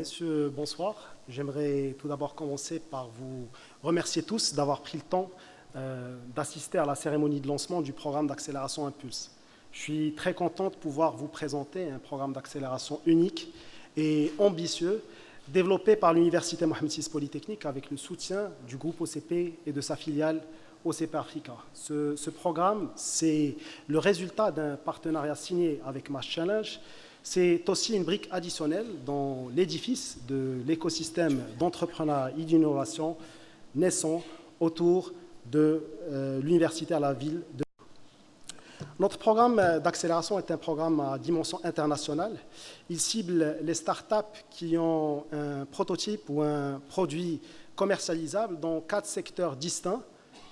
messieurs, bonsoir. J'aimerais tout d'abord commencer par vous remercier tous d'avoir pris le temps d'assister à la cérémonie de lancement du programme d'accélération Impulse. Je suis très content de pouvoir vous présenter un programme d'accélération unique et ambitieux développé par l'Université Mohamed VI Polytechnique avec le soutien du groupe OCP et de sa filiale OCP Africa. Ce programme, c'est le résultat d'un partenariat signé avec Mass Challenge. C'est aussi une brique additionnelle dans l'édifice de l'écosystème d'entrepreneuriat et d'innovation naissant autour de l'université à la ville de... Notre programme d'accélération est un programme à dimension internationale. Il cible les startups qui ont un prototype ou un produit commercialisable dans 4 secteurs distincts,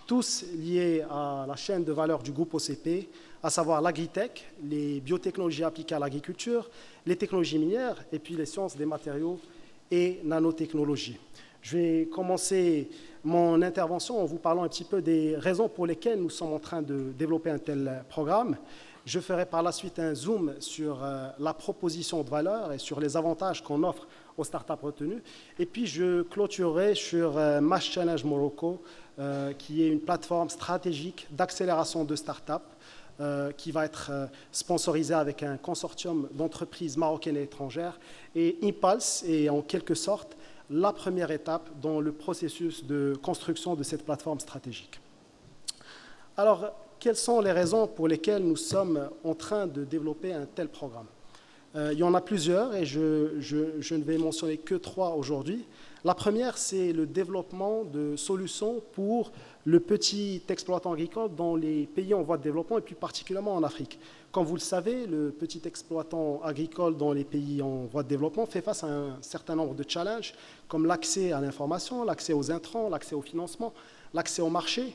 tous liés à la chaîne de valeur du groupe OCP, à savoir l'agritech, les biotechnologies appliquées à l'agriculture, les technologies minières et puis les sciences des matériaux et nanotechnologies. Je vais commencer mon intervention en vous parlant un petit peu des raisons pour lesquelles nous sommes en train de développer un tel programme. Je ferai par la suite un zoom sur la proposition de valeur et sur les avantages qu'on offre aux startups retenues. Et puis je clôturerai sur Mass Challenge Morocco, qui est une plateforme stratégique d'accélération de startups qui va être sponsorisée avec un consortium d'entreprises marocaines et étrangères. Et Impulse est en quelque sorte la première étape dans le processus de construction de cette plateforme stratégique. Alors, quelles sont les raisons pour lesquelles nous sommes en train de développer un tel programme? Il y en a plusieurs et je ne vais mentionner que 3 aujourd'hui. La première, c'est le développement de solutions pour le petit exploitant agricole dans les pays en voie de développement et plus particulièrement en Afrique. Comme vous le savez, le petit exploitant agricole dans les pays en voie de développement fait face à un certain nombre de challenges comme l'accès à l'information, l'accès aux intrants, l'accès au financement, l'accès au marché,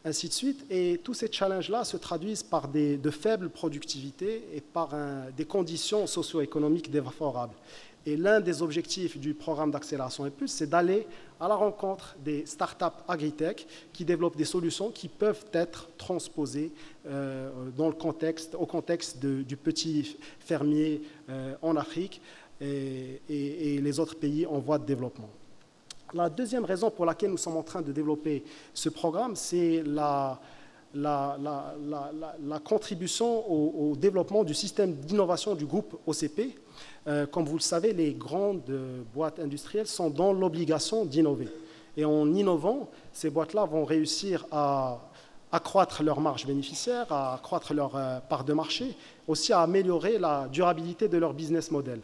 ainsi de suite. Et tous ces challenges-là se traduisent par de faibles productivités et par des conditions socio-économiques défavorables. Et l'un des objectifs du programme d'accélération Impulse, c'est d'aller à la rencontre des startups agritech qui développent des solutions qui peuvent être transposées au contexte du petit fermier en Afrique et les autres pays en voie de développement. La deuxième raison pour laquelle nous sommes en train de développer ce programme, c'est la contribution au développement du système d'innovation du groupe OCP. Comme vous le savez, les grandes boîtes industrielles sont dans l'obligation d'innover. Et en innovant, ces boîtes-là vont réussir à accroître leur marge bénéficiaire, à accroître leur part de marché, aussi à améliorer la durabilité de leur business model.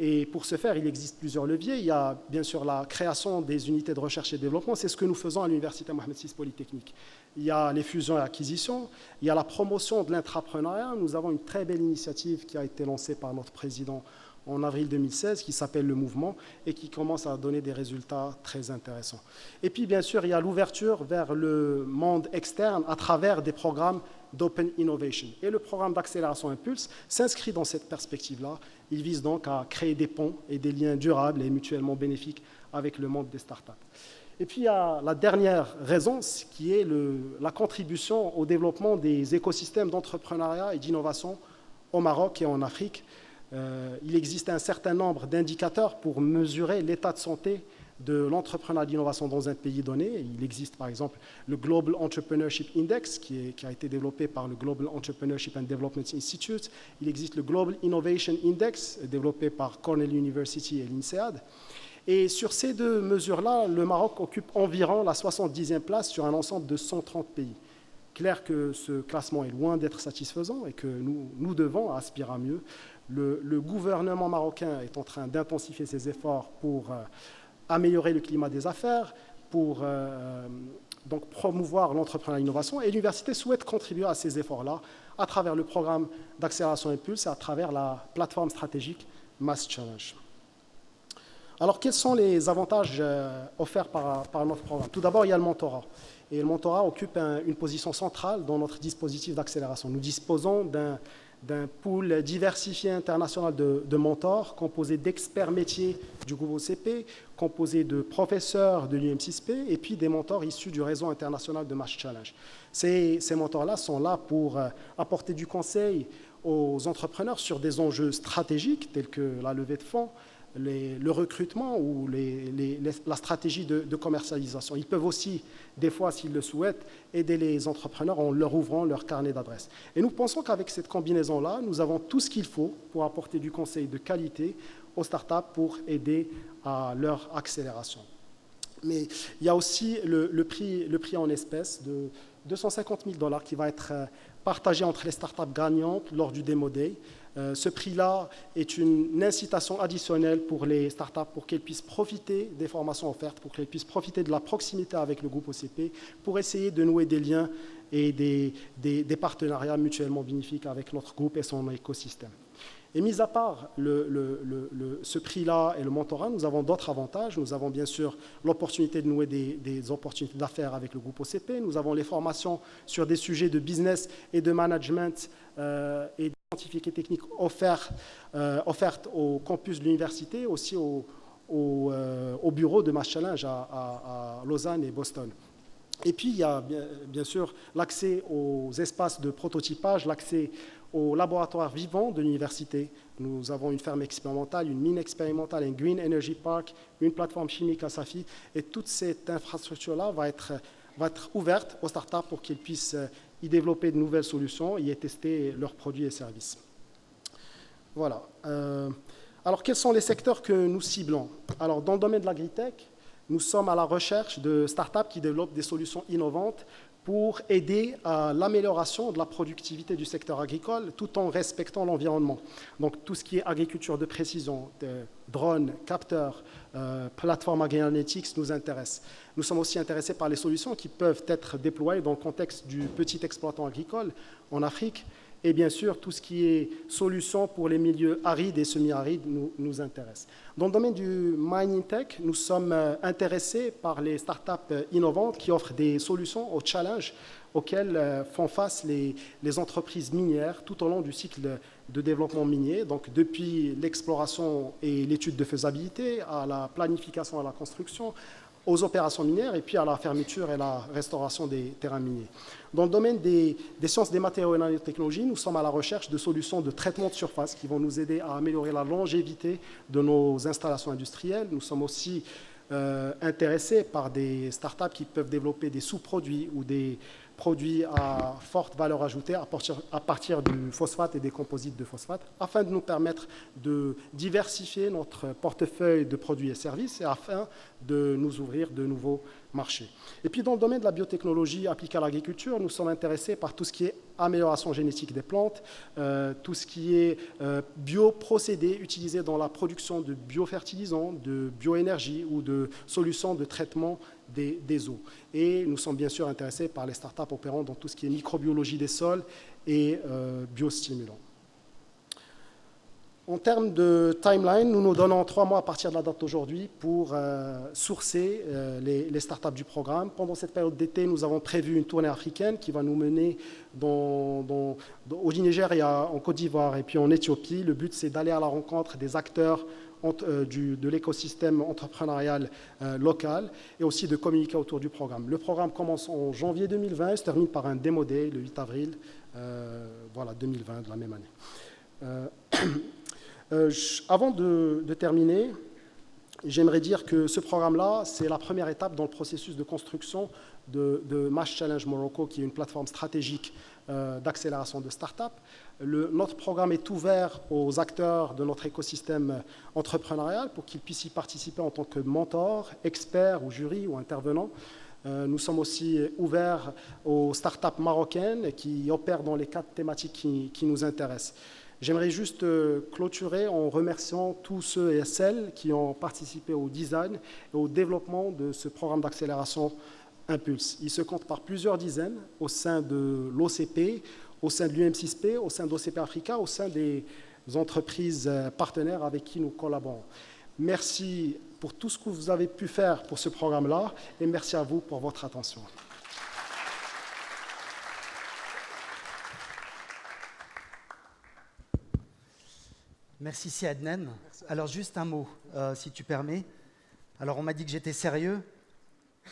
Et pour ce faire, il existe plusieurs leviers. Il y a bien sûr la création des unités de recherche et développement. C'est ce que nous faisons à l'Université Mohamed VI Polytechnique. Il y a les fusions et acquisitions. Il y a la promotion de l'intrapreneuriat. Nous avons une très belle initiative qui a été lancée par notre président en avril 2016, qui s'appelle le Mouvement et qui commence à donner des résultats très intéressants. Et puis, bien sûr, il y a l'ouverture vers le monde externe à travers des programmes d'Open Innovation. Et le programme d'accélération Impulse s'inscrit dans cette perspective-là. Il vise donc à créer des ponts et des liens durables et mutuellement bénéfiques avec le monde des startups. Et puis, il y a la dernière raison, qui est la contribution au développement des écosystèmes d'entrepreneuriat et d'innovation au Maroc et en Afrique. Il existe un certain nombre d'indicateurs pour mesurer l'état de santé de l'entrepreneuriat d'innovation dans un pays donné. Il existe par exemple le Global Entrepreneurship Index qui a été développé par le Global Entrepreneurship and Development Institute. Il existe le Global Innovation Index développé par Cornell University et l'INSEAD. Et sur ces 2 mesures-là, le Maroc occupe environ la 70e place sur un ensemble de 130 pays. Clair que ce classement est loin d'être satisfaisant et que nous devons aspirer à mieux. Le gouvernement marocain est en train d'intensifier ses efforts pour améliorer le climat des affaires, pour donc promouvoir l'entrepreneuriat et l'innovation. Et l'université souhaite contribuer à ces efforts-là à travers le programme d'accélération Impulse et à travers la plateforme stratégique Mass Challenge. Alors, quels sont les avantages offerts par notre programme? Tout d'abord, il y a le mentorat. Et le mentorat occupe une position centrale dans notre dispositif d'accélération. Nous disposons d'un pool diversifié international de mentors, composé d'experts métiers du groupe OCP, composé de professeurs de l'UM6P, et puis des mentors issus du réseau international de Mass Challenge. Ces mentors-là sont là pour apporter du conseil aux entrepreneurs sur des enjeux stratégiques, tels que la levée de fonds, le recrutement ou la stratégie de commercialisation. Ils peuvent aussi, des fois, s'ils le souhaitent, aider les entrepreneurs en leur ouvrant leur carnet d'adresses. Et nous pensons qu'avec cette combinaison-là, nous avons tout ce qu'il faut pour apporter du conseil de qualité aux startups pour aider à leur accélération. Mais il y a aussi le prix en espèces de 250 000 $ qui va être partagé entre les startups gagnantes lors du Demo Day. Ce prix-là est une incitation additionnelle pour les startups pour qu'elles puissent profiter des formations offertes, pour qu'elles puissent profiter de la proximité avec le groupe OCP, pour essayer de nouer des liens et des partenariats mutuellement bénéfiques avec notre groupe et son écosystème. Et mis à part ce prix-là et le mentorat, nous avons d'autres avantages. Nous avons bien sûr l'opportunité de nouer des opportunités d'affaires avec le groupe OCP. Nous avons les formations sur des sujets de business et de management et scientifiques et techniques offertes au campus de l'université, aussi au bureau de Mass Challenge à Lausanne et Boston. Et puis, il y a bien sûr l'accès aux espaces de prototypage, l'accès au laboratoire vivant de l'université. Nous avons une ferme expérimentale, une mine expérimentale, un Green Energy Park, une plateforme chimique à Safi. Et toute cette infrastructure-là va être ouverte aux startups pour qu'ils puissent y développer de nouvelles solutions et y tester leurs produits et services. Voilà. Alors, quels sont les secteurs que nous ciblons? Alors, dans le domaine de l'agritech, nous sommes à la recherche de startups qui développent des solutions innovantes pour aider à l'amélioration de la productivité du secteur agricole tout en respectant l'environnement. Donc tout ce qui est agriculture de précision, drones, capteurs, plateformes agri-analytics nous intéresse. Nous sommes aussi intéressés par les solutions qui peuvent être déployées dans le contexte du petit exploitant agricole en Afrique. Et bien sûr, tout ce qui est solution pour les milieux arides et semi-arides nous intéresse. Dans le domaine du mining tech, nous sommes intéressés par les startups innovantes qui offrent des solutions aux challenges auxquels font face les entreprises minières tout au long du cycle de développement minier, donc depuis l'exploration et l'étude de faisabilité à la planification et à la construction, aux opérations minières et puis à la fermeture et la restauration des terrains miniers. Dans le domaine des sciences des matériaux et nanotechnologies, nous sommes à la recherche de solutions de traitement de surface qui vont nous aider à améliorer la longévité de nos installations industrielles. Nous sommes aussi intéressés par des startups qui peuvent développer des sous-produits ou des produits à forte valeur ajoutée à partir du phosphate et des composites de phosphate, afin de nous permettre de diversifier notre portefeuille de produits et services et afin de nous ouvrir de nouveaux marchés. Et puis dans le domaine de la biotechnologie appliquée à l'agriculture, nous sommes intéressés par tout ce qui est amélioration génétique des plantes, tout ce qui est bioprocédés utilisés dans la production de biofertilisants, de bioénergie ou de solutions de traitement des eaux. Et nous sommes bien sûr intéressés par les startups opérant dans tout ce qui est microbiologie des sols et biostimulants. En termes de timeline, nous nous donnons 3 mois à partir de la date d'aujourd'hui pour sourcer les startups du programme. Pendant cette période d'été, nous avons prévu une tournée africaine qui va nous mener au Nigeria, en Côte d'Ivoire et puis en Éthiopie. Le but, c'est d'aller à la rencontre des acteurs de l'écosystème entrepreneurial local et aussi de communiquer autour du programme. Le programme commence en janvier 2020 et se termine par un Demo Day le 8 avril 2020, de la même année. Avant de terminer, j'aimerais dire que ce programme-là, c'est la première étape dans le processus de construction de Mass Challenge Morocco, qui est une plateforme stratégique d'accélération de start-up. Notre programme est ouvert aux acteurs de notre écosystème entrepreneurial pour qu'ils puissent y participer en tant que mentors, experts ou jury ou intervenants. Nous sommes aussi ouverts aux start-up marocaines qui opèrent dans les 4 thématiques qui nous intéressent. J'aimerais juste clôturer en remerciant tous ceux et celles qui ont participé au design et au développement de ce programme d'accélération Impulse. Il se compte par plusieurs dizaines au sein de l'OCP, au sein de l'UM6P, au sein d'OCP Africa, au sein des entreprises partenaires avec qui nous collaborons. Merci pour tout ce que vous avez pu faire pour ce programme-là et merci à vous pour votre attention. Merci Siadnen. Alors juste un mot, si tu permets. Alors on m'a dit que j'étais sérieux.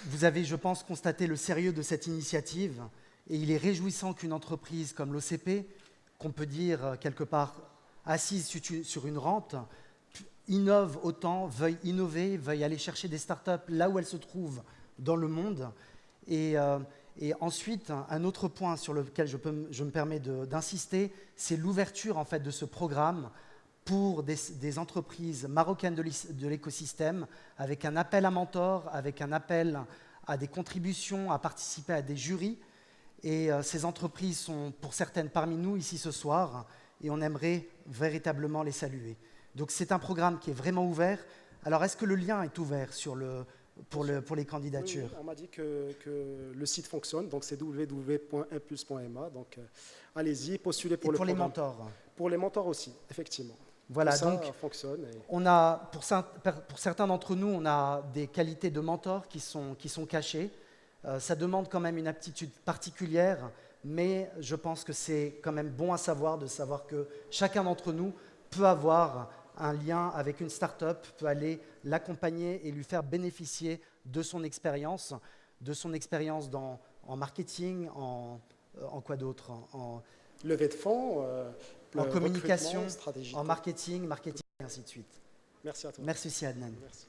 Vous avez, je pense, constaté le sérieux de cette initiative et il est réjouissant qu'une entreprise comme l'OCP, qu'on peut dire quelque part assise sur une rente, innovent autant, veuillent innover, veuillent aller chercher des startups là où elles se trouvent dans le monde. Et ensuite, un autre point sur lequel je me permets d'insister, c'est l'ouverture en fait, de ce programme pour des entreprises marocaines de l'écosystème, avec un appel à mentors, avec un appel à des contributions, à participer à des jurys. Et ces entreprises sont pour certaines parmi nous ici ce soir, et on aimerait véritablement les saluer. Donc c'est un programme qui est vraiment ouvert. Alors est-ce que le lien est ouvert pour les candidatures? Oui, on m'a dit que le site fonctionne, donc c'est www.impulse.ma. Donc allez-y, postulez pour le programme. Pour les mentors? Pour les mentors aussi, effectivement. Voilà, tout ça donc fonctionne. on a, pour certains d'entre nous, on a des qualités de mentor qui sont cachées. Ça demande quand même une aptitude particulière, mais je pense que c'est quand même bon à savoir de savoir que chacun d'entre nous peut avoir un lien avec une start-up, peut aller l'accompagner et lui faire bénéficier de son expérience en marketing, en quoi d'autre, Levée de fonds, en communication, stratégie. en marketing, et ainsi de suite. Merci à toi. Merci Adnan. Merci.